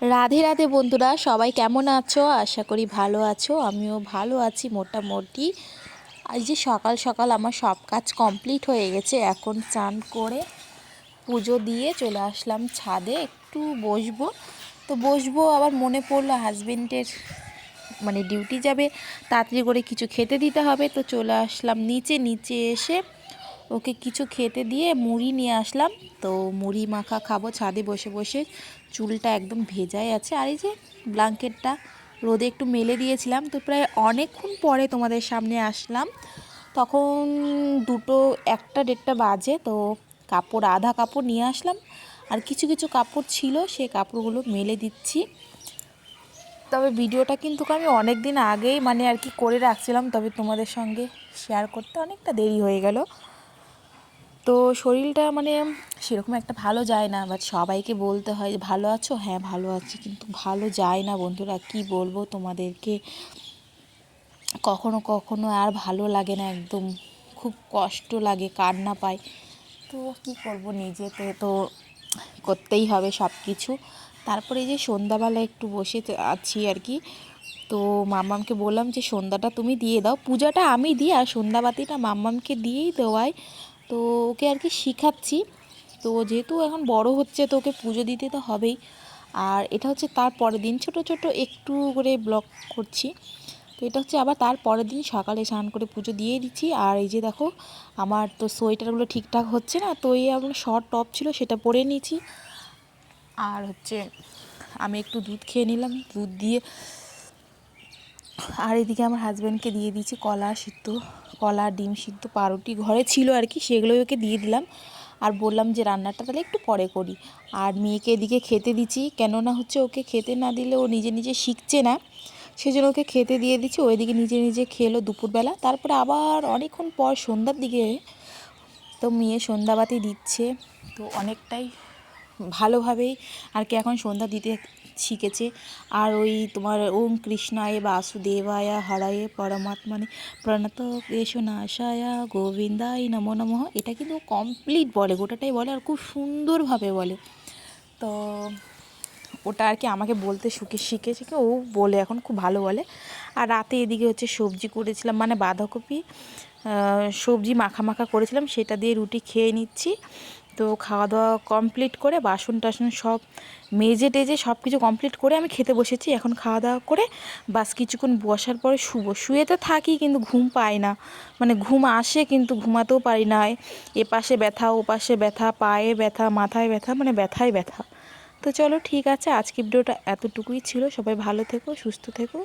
রাধে রাধে বন্ধুরা, সবাই কেমন আছো? আশা করি ভালো আছো। আমিও ভালো আছি মোটামুটি। আজ যে সকাল সকাল আমার সব কাজ কমপ্লিট হয়ে গেছে। এখন স্নান করে পুজো দিয়ে চলে আসলাম ছাদে, একটু বসবো। তো বসবো, আবার মনে পড়লো হাজবেন্ডের ডিউটি যাবে, তাড়াতাড়ি করে কিছু খেতে দিতে হবে। তো চলে আসলাম নিচে। নিচে এসে ওকে কিছু খেতে দিয়ে মুড়ি নিয়ে আসলাম। তো মুড়ি মাখা খাবো ছাদে বসে বসে। চুলটা একদম ভেজাই আছে। আর এই যে ব্ল্যাঙ্কেটটা রোদে একটু মেলে দিয়েছিলাম। তো প্রায় অনেকক্ষণ পরে তোমাদের সামনে আসলাম। তখন দুটো, একটা দেড়টা বাজে। তো কাপড়, আধা কাপড় নিয়ে আসলাম, আর কিছু কিছু কাপড় ছিল, সেই কাপড়গুলো মেলে দিচ্ছি। তবে ভিডিওটা কিন্তু আমি অনেক দিন আগেই করে রাখছিলাম, তবে তোমাদের সঙ্গে শেয়ার করতে অনেকটা দেরি হয়ে গেল। তো শরীরটা সেরকম একটা ভালো যায় না, বাট সবাইকে বলতে হয় যে ভালো আছো, হ্যাঁ ভালো আছি, কিন্তু ভালো যায় না বন্ধুরা। কি বলবো তোমাদেরকে, কখনো কখনো আর ভালো লাগে না, একদম খুব কষ্ট লাগে, কান্না পায়। তো কি করব, নিজেতে তো করতেই হবে সব কিছু। তারপরে এই যে সন্ধ্যাবেলা একটু বসে আছি আর কি। তো মাম্মামকে বললাম যে সন্ধ্যাটা তুমি দিয়ে দাও, পূজাটা আমি দিই আর সন্ধ্যাবাতিটা মাম্মামকে দিয়েই দেওয়াই। তো ওকে আর কি শিখাচ্ছি। তো যেহেতু এখন বড় হচ্ছে, তো ওকে পুজো দিতে তো হবেই। আর এটা হচ্ছে তার পরের দিন, ছোট ছোট একটু করে ব্লগ করছি। তো এটা হচ্ছে আবার তার পরের দিন সকালে স্নান করে পুজো দিয়ে দিচ্ছি। আর এই যে দেখো, আমার তো সোয়েটারগুলো ঠিকঠাক হচ্ছে না, তো এই আমার শর্ট টপ ছিল, সেটা পরে নিয়েছি। আর হচ্ছে আমি একটু দুধ খেয়ে নিলাম, দুধ দিয়ে। আর এদিকে আমার হাজব্যান্ডকে দিয়ে দিয়েছি কলা সিদ্ধ, কলা ডিম সিদ্ধ, পাউরুটি ঘরে ছিল আর কি, সেগুলোই ওকে দিয়ে দিলাম। আর বললাম যে রান্নাটা তাহলে একটু পরে করি। আর মেয়েকে এদিকে খেতে দিচ্ছি, কেননা হচ্ছে ওকে খেতে না দিলে ও নিজে নিজে শিখছে না, সেজন্য ওকে খেতে দিয়ে দিচ্ছি। ওইদিকে নিজে নিজে খেলো দুপুরবেলা। তারপরে আবার অনেকক্ষণ পর সন্ধ্যার দিকে তো মেয়ে সন্ধ্যাবাতি দিচ্ছে। তো অনেকটাই ভালোভাবেই আর কি এখন সন্ধ্যা দিতে শিখেছে। আর ওই তোমার ওম কৃষ্ণায় বাসুদেবায় হরায়ে পরমাত্মানে প্রণত কেশনাশায় গোবিন্দায় নমো নমঃ, এটা কিন্তু কমপ্লিট বলে, গোটাটাই বলে, আর খুব সুন্দরভাবে বলে। তো ওটা আর কি আমাকে বলতে শিখেছে কি, ও বলে এখন খুব ভালো বলে। আর রাতে এদিকে হচ্ছে সবজি করেছিলাম, বাঁধাকপি সবজি মাখা মাখা করেছিলাম, সেটা দিয়ে রুটি খেয়ে নিচ্ছি। তো খাওয়া দাওয়া কমপ্লিট করে বাসন টাসন সব মেজে টেজে সব কিছু কমপ্লিট করে আমি খেতে বসেছি। এখন খাওয়া দাওয়া করে বাস কিছুক্ষণ বসার পরে শুয়ে তো থাকি, কিন্তু ঘুম পাই না। ঘুম আসে কিন্তু ঘুমাতেও পারি না। এ পাশে ব্যথা, ও পাশে ব্যথা, পায়ে ব্যথা, মাথায় ব্যথা, ব্যথাই ব্যথা। তো চলো ঠিক আছে, আজকে ভিডিওটা এতটুকুই ছিল। সবাই ভালো থেকো, সুস্থ থেকো।